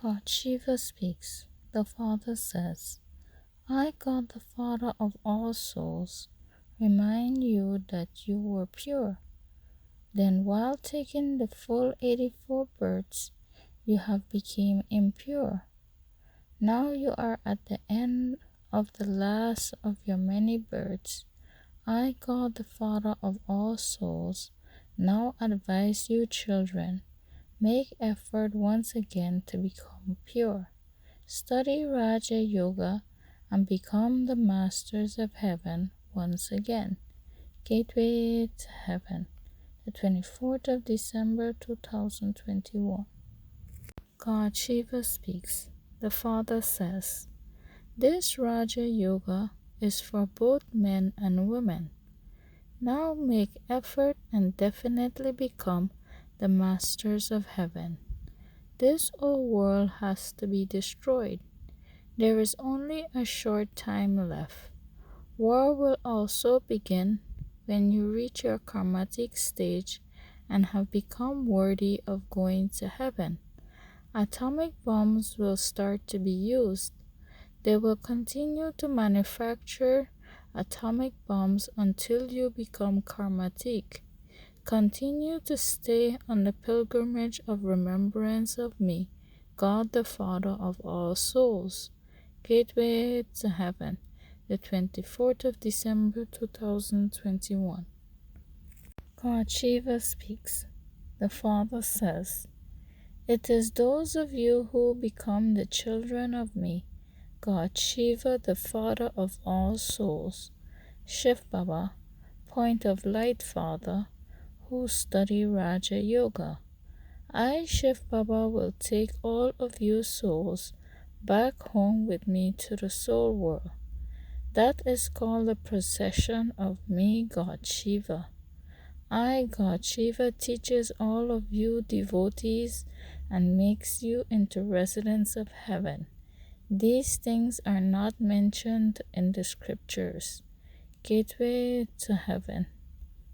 God Shiva speaks. The Father says, I, God the Father of all souls, remind you that you were pure. Then while taking the full 84 births, you have become impure. Now you are at the end of the last of your many births. I, God the Father of all souls, now advise you children, make effort once again to become pure. Study Raja Yoga and become the masters of heaven once again. Gateway to Heaven, the 24th of December 2021. God Shiva speaks. The Father says, this Raja Yoga is for both men and women. Now make effort and definitely become the masters of heaven. This old world has to be destroyed. There is only a short time left. War will also begin when you reach your karmatic stage and have become worthy of going to heaven. Atomic bombs will start to be used. They will continue to manufacture atomic bombs until you become karmatic. Continue to stay on the pilgrimage of remembrance of me, God the Father of all souls. Gateway to Heaven, the 24th of December 2021. God Shiva speaks. The Father says, it is those of you who become the children of me, God Shiva, the Father of all souls, Shiv Baba, Point of Light Father, who study Raja Yoga. I, Shiv Baba, will take all of you souls back home with me to the soul world. That is called the procession of me, God Shiva. I, God Shiva, teaches all of you devotees and makes you into residents of heaven. These things are not mentioned in the scriptures. Gateway to Heaven,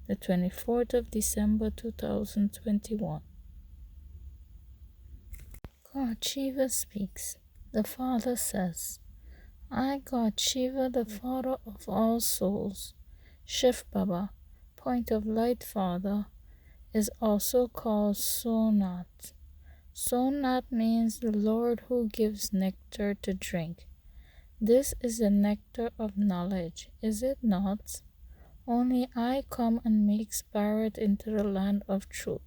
the 24th of December 2021. God Shiva speaks. The Father says, I, God Shiva, the Father of all souls, Shiv Baba, Point of Light Father, is also called Somnath. Somnath means the Lord who gives nectar to drink. This is the nectar of knowledge, is it not? Only I come and makes Bharat into the land of truth.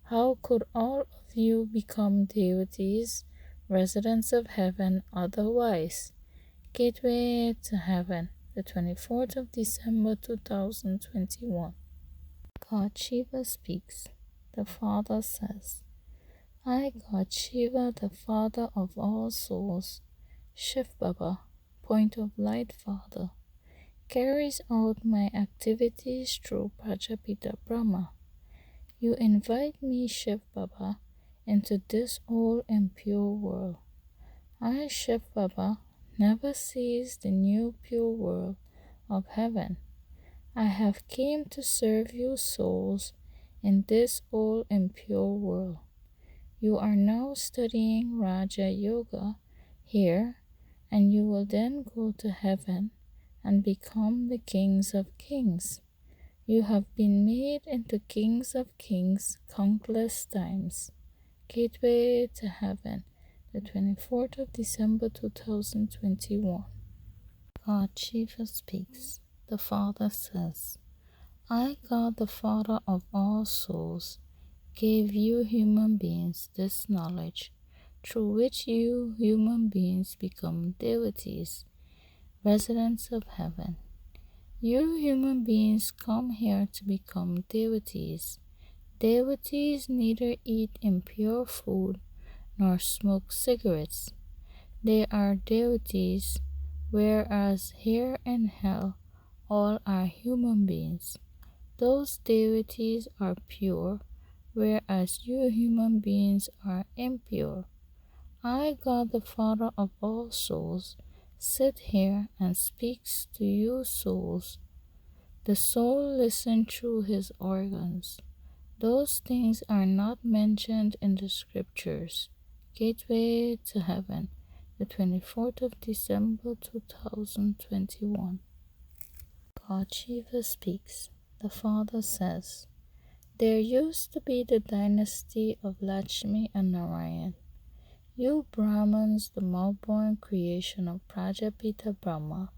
How could all of you become deities, residents of heaven, otherwise? Gateway to Heaven, the 24th of December 2021. God Shiva speaks. The Father says, I, God Shiva, the Father of all souls, Shiv Baba, Point of Light Father, carries out my activities through Prajapita Brahma. You invite me, Shiv Baba, into this old and pure world. I, Shiv Baba, never sees the new pure world of heaven. I have came to serve you souls in this old and pure world. You are now studying Raja Yoga here, and you will then go to heaven and become the kings of kings. You have been made into kings of kings countless times. Gateway to Heaven, the 24th of December 2021. God Shiva speaks. The Father says, I, God the Father of all souls, gave you human beings this knowledge, through which you human beings become deities, residents of heaven. You human beings come here to become deities. Deities neither eat impure food nor smoke cigarettes. They are deities, whereas here in hell all are human beings. Those deities are pure, whereas you human beings are impure. I, God the Father of all souls, sit here and speaks to you souls. The soul listens through his organs. Those things are not mentioned in the scriptures. Gateway to Heaven, the 24th of December 2021. God Shiva speaks. The Father says, there used to be the dynasty of Lakshmi and Narayan. You Brahmins, the male-born creation of Prajapita Brahma,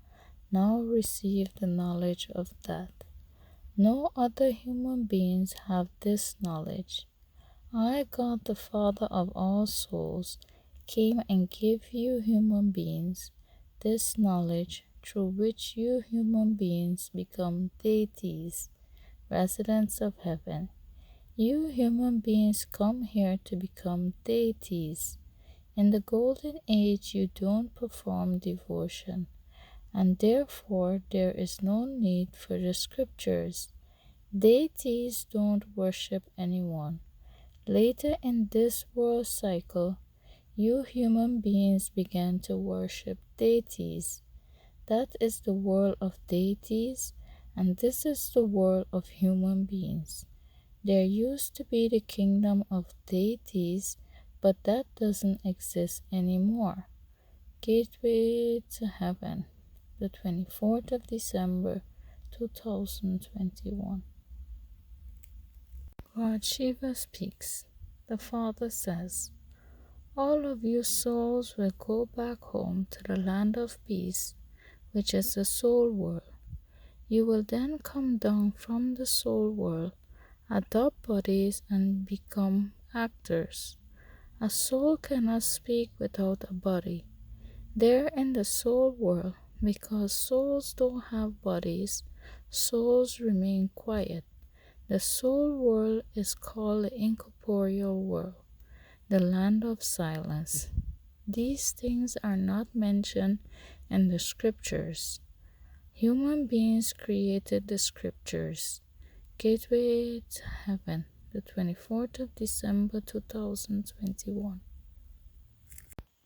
now receive the knowledge of that. No other human beings have this knowledge. I, God the Father of all souls, came and gave you human beings this knowledge through which you human beings become deities, residents of heaven. You human beings come here to become deities. In the golden age you don't perform devotion, and therefore there is no need for the scriptures. Deities don't worship anyone. Later in this world cycle, you human beings began to worship deities. That is the world of deities, and this is the world of human beings. There used to be the kingdom of deities, but that doesn't exist anymore. Gateway to Heaven, the 24th of December 2021. God Shiva speaks. The Father says, all of you souls will go back home to the land of peace, which is the soul world. You will then come down from the soul world, adopt bodies, and become actors. A soul cannot speak without a body. There in the soul world, because souls don't have bodies, souls remain quiet. The soul world is called the incorporeal world, the land of silence. These things are not mentioned in the scriptures. Human beings created the scriptures. Gateway to Heaven, the 24th of December 2021.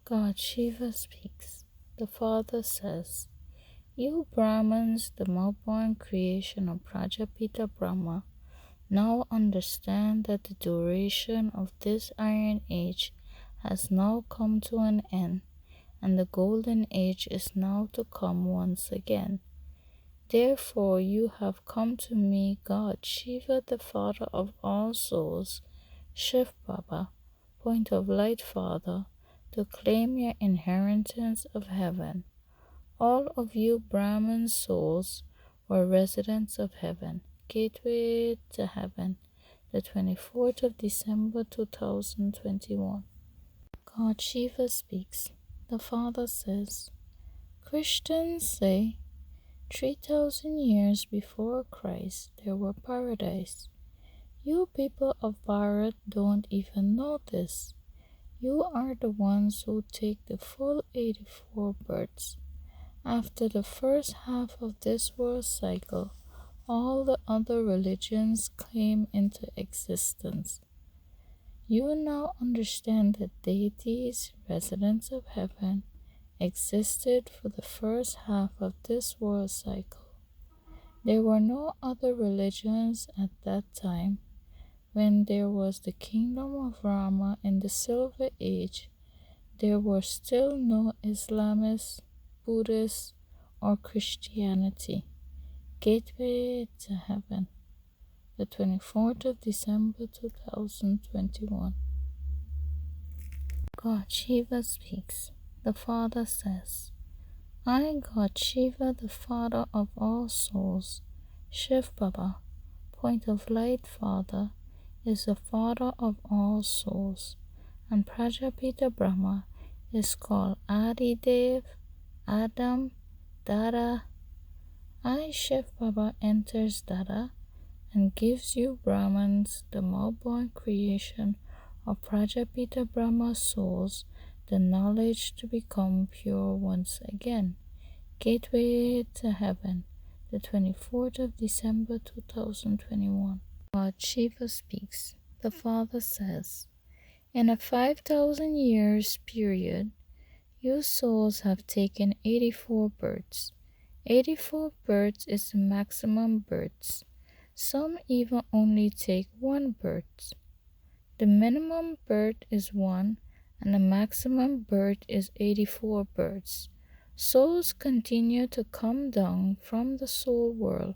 God Shiva speaks. The Father says, you Brahmins, the male-born creation of Prajapita Brahma, now understand that the duration of this iron age has now come to an end, and the golden age is now to come once again. Therefore you have come to me, God Shiva, the Father of all souls, Shiv Baba, point of light Father, to claim your inheritance of heaven. All of you Brahman souls were residents of heaven. Gateway to Heaven, the 24th of December 2021. God Shiva speaks. The Father says, Christians say 3,000 years before Christ there were paradise. You people of Bharat don't even know this. You are the ones who take the full 84 births. After the first half of this world cycle, all the other religions came into existence. You now understand that deities, residents of heaven, existed for the first half of this world cycle. There were no other religions at that time. When there was the kingdom of Rama in the Silver Age, there were still no Islamists, Buddhists, or Christianity. Gateway to Heaven, the 24th of December 2021. God Shiva speaks. The Father says, I, God Shiva, the Father of all souls, Shiv Baba, point of light Father, is the Father of all souls, and Prajapita Brahma is called Adi Dev, Adam, Dada. I, Shiv Baba, enters Dada and gives you Brahmins, the male-born creation of Prajapita Brahma souls, the knowledge to become pure once again. Gateway to Heaven, the 24th of December 2021. God Shiva speaks. The Father says, in a 5,000 years period, you souls have taken 84 births. 84 births is the maximum births. Some even only take one birth. The minimum birth is one, and the maximum birth is 84 births. Souls continue to come down from the soul world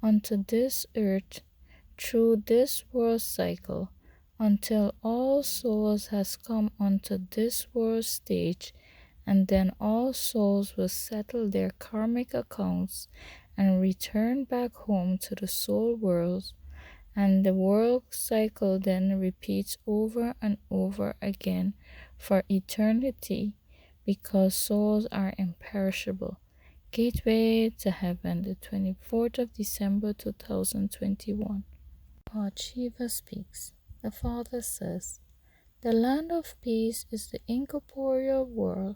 onto this earth through this world cycle until all souls has come onto this world stage, and then all souls will settle their karmic accounts and return back home to the soul world, and the world cycle then repeats over and over again for eternity because souls are imperishable. Gateway to Heaven, the 24th of December 2021. God Shiva speaks. The Father says, the land of peace is the incorporeal world,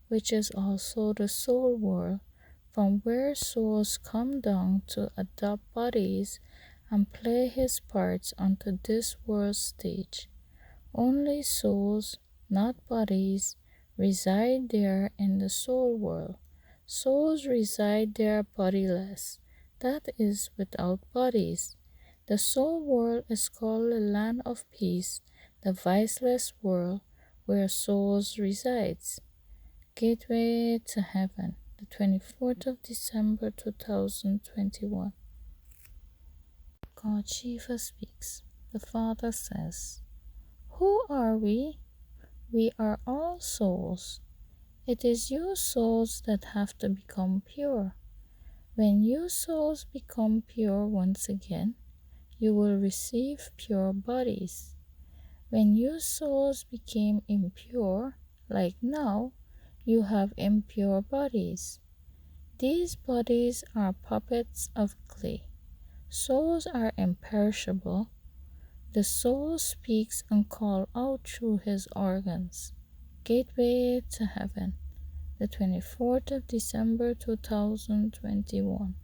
which is also the soul world, from where souls come down to adopt bodies and play his parts onto this world stage. Only souls, not bodies, reside there in the soul world. Souls reside there bodiless, that is, without bodies. The soul world is called the land of peace, the viceless world where souls resides. Gateway to Heaven, the 24th of December 2021. God Shiva speaks. The Father says, who are we? We are all souls. It is you souls that have to become pure. When you souls become pure once again, you will receive pure bodies. When you souls became impure, like now, you have impure bodies. These bodies are puppets of clay. Souls are imperishable. The soul speaks and calls out through his organs. Gateway to Heaven, the 24th of December 2021.